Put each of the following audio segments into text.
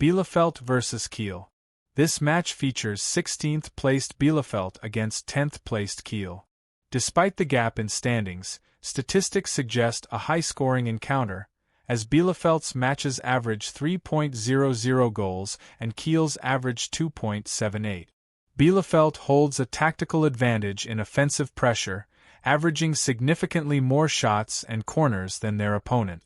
Bielefeld vs Kiel. This match features 16th-placed Bielefeld against 10th-placed Kiel. Despite the gap in standings, statistics suggest a high-scoring encounter, as Bielefeld's matches average 3.00 goals and Kiel's average 2.78. Bielefeld holds a tactical advantage in offensive pressure, averaging significantly more shots and corners than their opponent.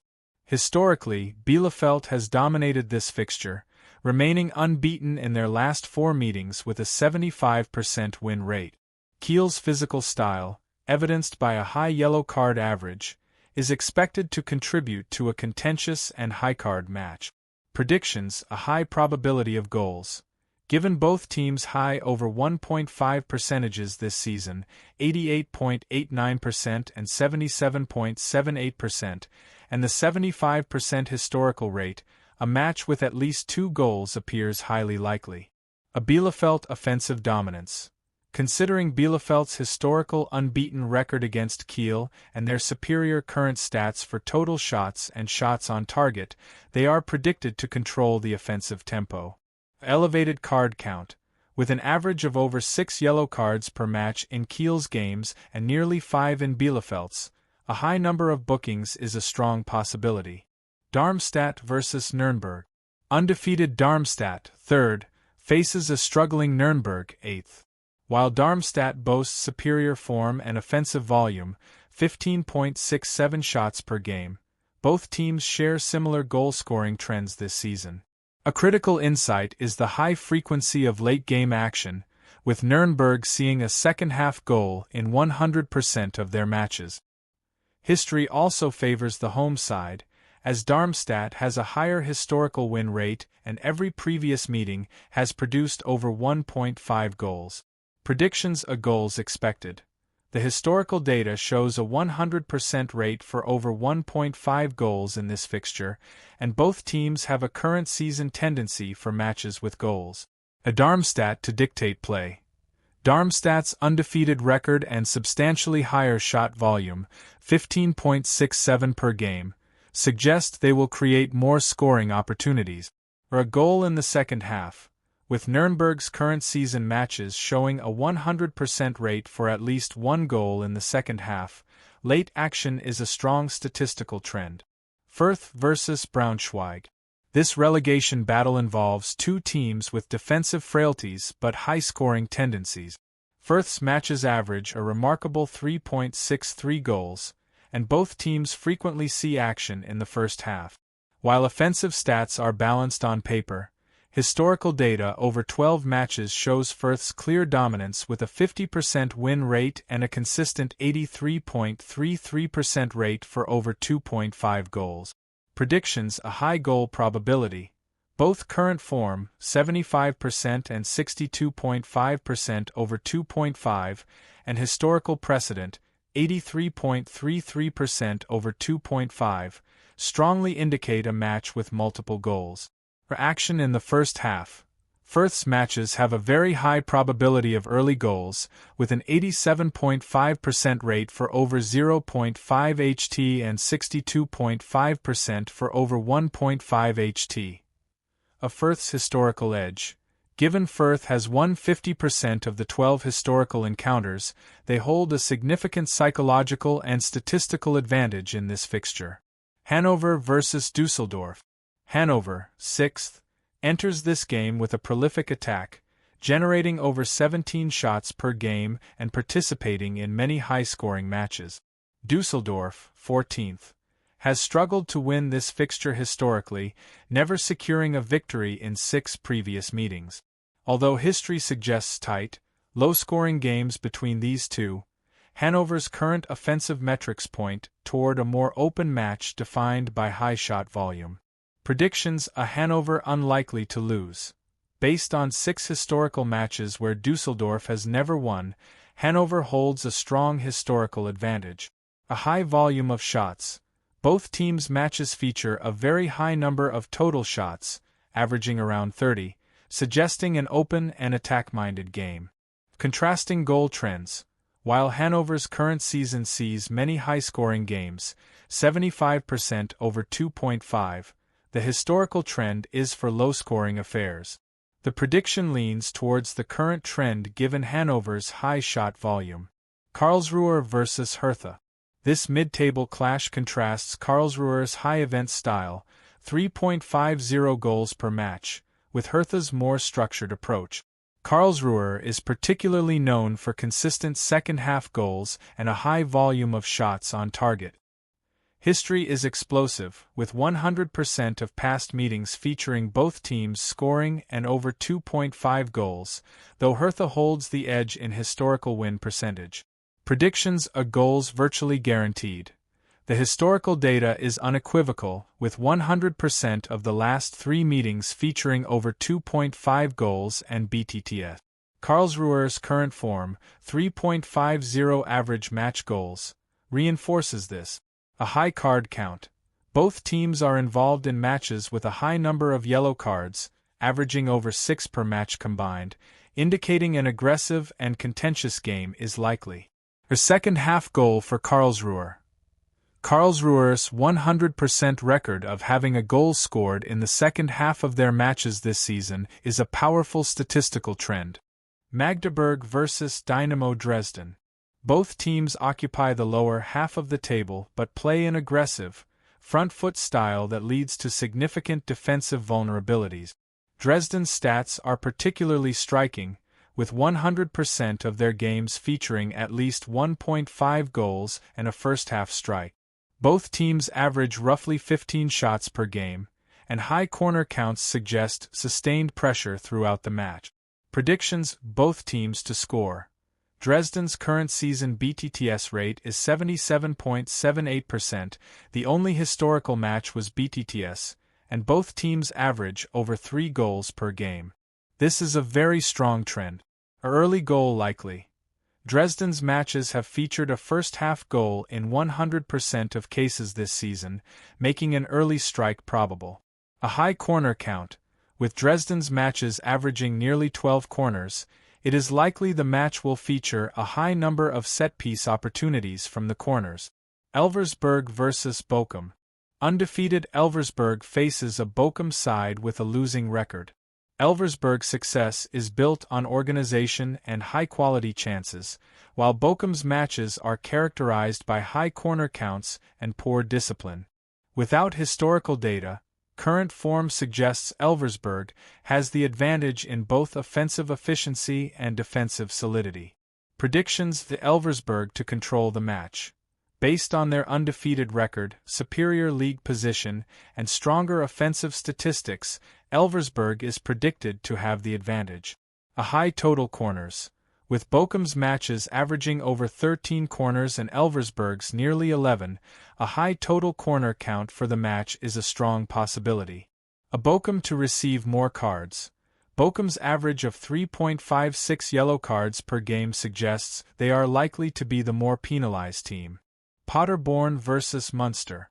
Historically, Bielefeld has dominated this fixture, remaining unbeaten in their last 4 meetings with a 75% win rate. Kiel's physical style, evidenced by a high yellow card average, is expected to contribute to a contentious and high-card match. Predictions: a high probability of goals. Given both teams high over 1.5 percentages this season, 88.89% and 77.78%, and the 75% historical rate, a match with at least 2 goals appears highly likely. A Bielefeld offensive dominance. Considering Bielefeld's historical unbeaten record against Kiel and their superior current stats for total shots and shots on target, they are predicted to control the offensive tempo. Elevated card count. With an average of over 6 yellow cards per match in Kiel's games and nearly 5 in Bielefeld's, a high number of bookings is a strong possibility. Darmstadt vs Nuremberg. Undefeated Darmstadt, 3rd, faces a struggling Nuremberg, 8th. While Darmstadt boasts superior form and offensive volume, 15.67 shots per game, both teams share similar goal-scoring trends this season. A critical insight is the high frequency of late-game action, with Nuremberg seeing a second-half goal in 100% of their matches. History also favors the home side, as Darmstadt has a higher historical win rate and every previous meeting has produced over 1.5 goals. Predictions: a goals expected. The historical data shows a 100% rate for over 1.5 goals in this fixture, and both teams have a current season tendency for matches with goals. A Darmstadt to dictate play. Darmstadt's undefeated record and substantially higher shot volume, 15.67 per game, suggest they will create more scoring opportunities, or a goal in the second half, with Nuremberg's current season matches showing a 100% rate for at least 1 goal in the second half. Late action is a strong statistical trend. Fürth vs Braunschweig. This relegation battle involves 2 teams with defensive frailties but high-scoring tendencies. Fürth's matches average a remarkable 3.63 goals, and both teams frequently see action in the first half. While offensive stats are balanced on paper, historical data over 12 matches shows Fürth's clear dominance with a 50% win rate and a consistent 83.33% rate for over 2.5 goals. Predictions: a high goal probability. Both current form, 75% and 62.5% over 2.5, and historical precedent, 83.33% over 2.5, strongly indicate a match with multiple goals. For action in the first half, Fürth's matches have a very high probability of early goals, with an 87.5% rate for over 0.5 HT and 62.5% for over 1.5 HT. A Fürth's historical edge. Given Fürth has won 50% of the 12 historical encounters, they hold a significant psychological and statistical advantage in this fixture. Hannover vs Düsseldorf. Hannover, 6th, enters this game with a prolific attack, generating over 17 shots per game and participating in many high-scoring matches. Düsseldorf, 14th, has struggled to win this fixture historically, never securing a victory in 6 previous meetings. Although history suggests tight, low-scoring games between these two, Hannover's current offensive metrics point toward a more open match defined by high shot volume. Predictions: a Hannover unlikely to lose. Based on 6 historical matches where Düsseldorf has never won, Hannover holds a strong historical advantage. A high volume of shots. Both teams' matches feature a very high number of total shots, averaging around 30, suggesting an open and attack-minded game. Contrasting goal trends. While Hannover's current season sees many high-scoring games, 75% over 2.5, The historical trend is for low-scoring affairs. The prediction leans towards the current trend given Hannover's high shot volume. Karlsruhe vs. Hertha. This mid-table clash contrasts Karlsruhe's high-event style, 3.50 goals per match, with Hertha's more structured approach. Karlsruhe is particularly known for consistent second-half goals and a high volume of shots on target. History is explosive, with 100% of past meetings featuring both teams scoring and over 2.5 goals, though Hertha holds the edge in historical win percentage. Predictions: a goals virtually guaranteed. The historical data is unequivocal, with 100% of the last 3 meetings featuring over 2.5 goals and BTTS. Karlsruhe's current form, 3.50 average match goals, reinforces this. A high card count. Both teams are involved in matches with a high number of yellow cards, averaging over 6 per match combined, indicating an aggressive and contentious game is likely. A second-half goal for Karlsruhe. Karlsruhe's 100% record of having a goal scored in the second half of their matches this season is a powerful statistical trend. Magdeburg vs. Dynamo Dresden. Both teams occupy the lower half of the table but play an aggressive, front-foot style that leads to significant defensive vulnerabilities. Dresden's stats are particularly striking, with 100% of their games featuring at least 1.5 goals and a first-half strike. Both teams average roughly 15 shots per game, and high corner counts suggest sustained pressure throughout the match. Predictions: both teams to score. Dresden's current season BTTS rate is 77.78%, the only historical match was BTTS, and both teams average over 3 goals per game. This is a very strong trend. An early goal likely. Dresden's matches have featured a first-half goal in 100% of cases this season, making an early strike probable. A high corner count. With Dresden's matches averaging nearly 12 corners, it is likely the match will feature a high number of set-piece opportunities from the corners. Elversberg vs. Bochum. Undefeated Elversberg faces a Bochum side with a losing record. Elversberg's success is built on organization and high-quality chances, while Bochum's matches are characterized by high corner counts and poor discipline. Without historical data, current form suggests Elversberg has the advantage in both offensive efficiency and defensive solidity. Predictions: the Elversberg to control the match. Based on their undefeated record, superior league position, and stronger offensive statistics, Elversberg is predicted to have the advantage. A high total corners. With Bochum's matches averaging over 13 corners and Elversberg's nearly 11, a high total corner count for the match is a strong possibility. A Bochum to receive more cards. Bochum's average of 3.56 yellow cards per game suggests they are likely to be the more penalized team. Paderborn vs. Munster.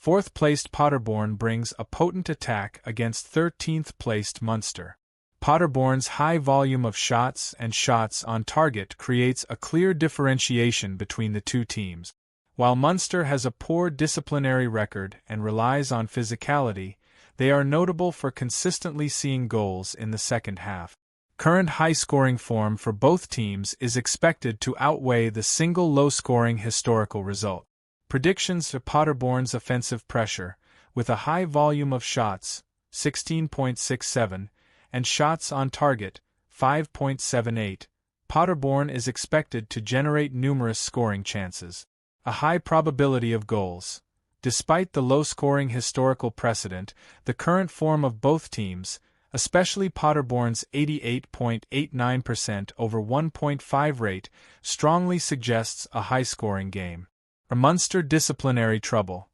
4th-placed Paderborn brings a potent attack against 13th-placed Munster. Paderborn's high volume of shots and shots on target creates a clear differentiation between the two teams. While Munster has a poor disciplinary record and relies on physicality, they are notable for consistently seeing goals in the second half. Current high-scoring form for both teams is expected to outweigh the single low-scoring historical result. Predictions: to Paderborn's offensive pressure, with a high volume of shots, 16.67, and shots on target, 5.78, Paderborn is expected to generate numerous scoring chances. A high probability of goals. Despite the low-scoring historical precedent, the current form of both teams, especially Paderborn's 88.89% over 1.5 rate, strongly suggests a high-scoring game. A Munster disciplinary trouble.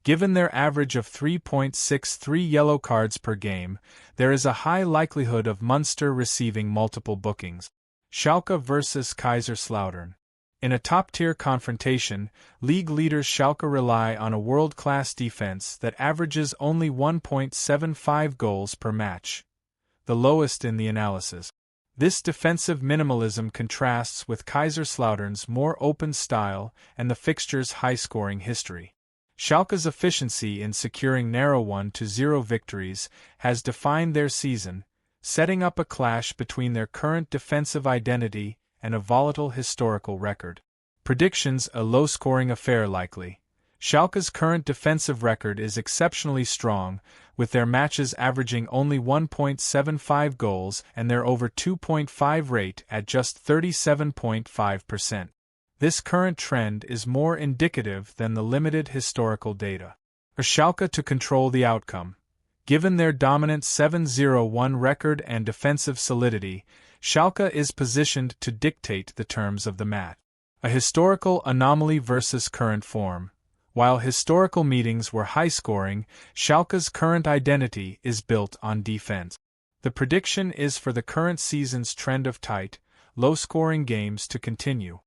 Given their average of 3.63 yellow cards per game, there is a high likelihood of Munster receiving multiple bookings. Schalke vs. Kaiserslautern. In a top-tier confrontation, league leaders Schalke rely on a world-class defense that averages only 1.75 goals per match, the lowest in the analysis. This defensive minimalism contrasts with Kaiserslautern's more open style and the fixture's high-scoring history. Schalke's efficiency in securing narrow 1-0 victories has defined their season, setting up a clash between their current defensive identity and a volatile historical record. Predictions: a low-scoring affair likely. Schalke's current defensive record is exceptionally strong, with their matches averaging only 1.75 goals and their over 2.5 rate at just 37.5%. This current trend is more indicative than the limited historical data. For Schalke to control the outcome. Given their dominant 7-0-1 record and defensive solidity, Schalke is positioned to dictate the terms of the match. A historical anomaly versus current form. While historical meetings were high-scoring, Schalke's current identity is built on defense. The prediction is for the current season's trend of tight, low-scoring games to continue.